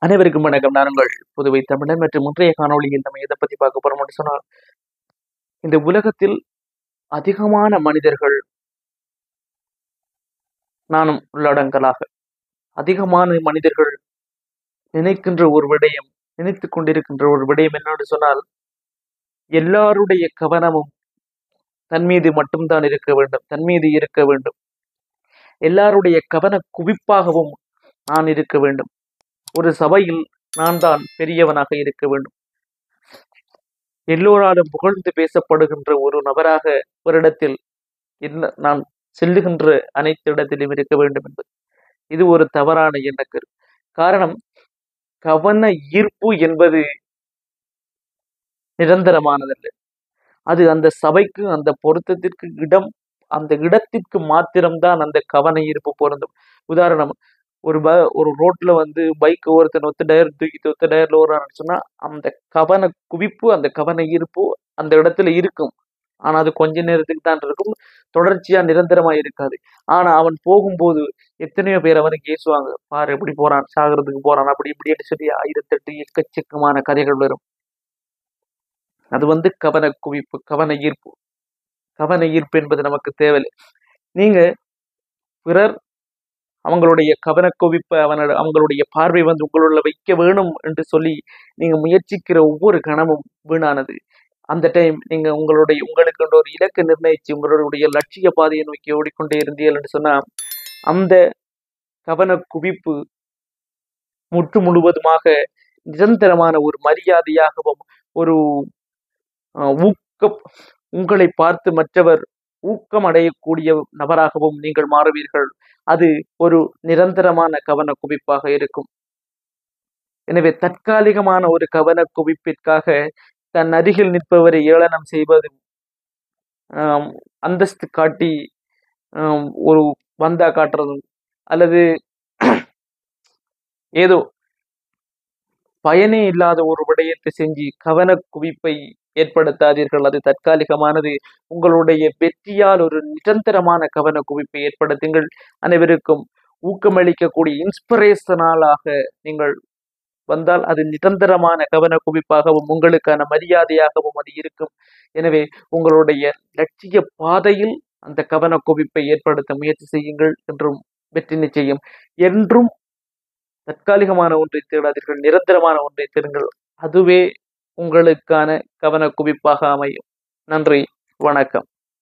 அனைவருக்கும் வணக்கம். நான் உங்கள் புதுவை தமிழன் மற்றும் முந்தைய காணொளியில் நம்ம எதை பத்தி பார்க்க போறோம் அப்படின்னு சொன்னால், இந்த உலகத்தில் அதிகமான மனிதர்கள், நானும் உள்ளடங்கலாக அதிகமான மனிதர்கள் நினைக்கின்ற ஒரு விடயம், நினைத்துக் கொண்டிருக்கின்ற ஒரு விடயம் என்னன்னு சொன்னால், எல்லாருடைய கவனமும் தன் மீது மட்டும்தான் இருக்க வேண்டும், தன் மீது இருக்க வேண்டும். எல்லாருடைய கவன குவிப்பாகவும் நான் இருக்க வேண்டும். ஒரு சபையில் நான் தான் பெரியவனாக இருக்க வேண்டும். எல்லோராலும் புகழ்ந்து பேசப்படுகின்ற ஒரு நபராக ஒரு இடத்தில் நான் செல்லுகின்ற அனைத்து இடத்திலும் இருக்க வேண்டும் என்பது இது ஒரு தவறான எண்ணக்கரு. காரணம், கவன ஈர்ப்பு என்பது நிரந்தரமானதல்ல. அது அந்த சபைக்கு, அந்த பொருத்தத்திற்கு, அந்த இடத்திற்கு மாத்திரம்தான் அந்த கவன ஈர்ப்பு பொருந்தும். உதாரணம், ஒரு ரோட்ல பைக் ஒருத்தன் ஒத்த டயர் தூக்கிட்டு ஒத்த டயர்ல ஓடுறான்னு சொன்னா, அந்த கவன குவிப்பு, அந்த கவன ஈர்ப்பு அந்த இடத்துல இருக்கும். ஆனா அது கொஞ்ச நேரத்துக்கு தான் இருக்கும், தொடர்ச்சியா நிரந்தரமா இருக்காது. ஆனா அவன் போகும்போது எத்தனையோ பேர் அவனுக்கு ஏசுவாங்க, பாரு எப்படி போறான், சாகிறதுக்கு போறான், அப்படி இப்படின்னு சொல்லி 1008 எக்கச்சக்கமான கதைகள் வரும். அது கவன குவிப்பு, கவன ஈர்ப்பு. கவன ஈர்ப்பு என்பது நமக்கு தேவையில்லை. நீங்க பிறர் அவங்களுடைய கவன குவிப்பை, அவங்களுடைய பார்வை உங்களுள்ள வைக்க வேணும் என்று சொல்லி நீங்க முயற்சிக்கிற ஒவ்வொரு கணமும் வீணானது. அந்த டைம் நீங்க உங்களுக்கு ஒரு இலக்கை நிர்ணயிச்சு உங்களுடைய லட்சிய பாதையை நோக்கி ஓடிக்கொண்டே இருந்தீர்கள் என்று சொன்னா, அந்த கவன குவிப்பு முற்று முழுவதுமாக நிரந்தரமான ஒரு மரியாதையாகவும், ஒரு ஊக்கம், உங்களை பார்த்து மற்றவர் ஊக்கம் அடையக்கூடிய நபராகவும் நீங்கள் மாறுவீர்கள். அது ஒரு நிரந்தரமான கவன குவிப்பாக இருக்கும். எனவே தற்காலிகமான ஒரு கவன குவிப்பிற்காக தன் அருகில் நிற்பவரை ஏளனம் செய்வதும், அந்தஸ்து காட்டி ஒரு வந்தா காட்டுறதும், அல்லது ஏதோ பயனே இல்லாத ஒரு விடயத்தை செஞ்சு கவன குவிப்பை ஏற்படுத்தாதீர்கள். அது தற்காலிகமானது. உங்களுடைய வெற்றியால் ஒரு நிரந்தரமான கவன குவிப்பை ஏற்படுத்துங்கள். அனைவருக்கும் ஊக்கமளிக்கக்கூடிய இன்ஸ்பிரேஷனாலாக நீங்கள் வந்தால் அது நிரந்தரமான கவன குவிப்பாகவும் உங்களுக்கான மரியாதையாகவும் அது இருக்கும். எனவே உங்களுடைய லட்சிய பாதையில் அந்த கவன குவிப்பை ஏற்படுத்த முயற்சி செய்யுங்கள். என்றும் வெற்றி நிச்சயம். என்றும் தற்காலிகமான ஒன்றை தேடாதீர்கள், நிரந்தரமான ஒன்றை தேடுங்கள். அதுவே உங்களுக்கான கவன குவிப்பாக அமையும். நன்றி, வணக்கம்.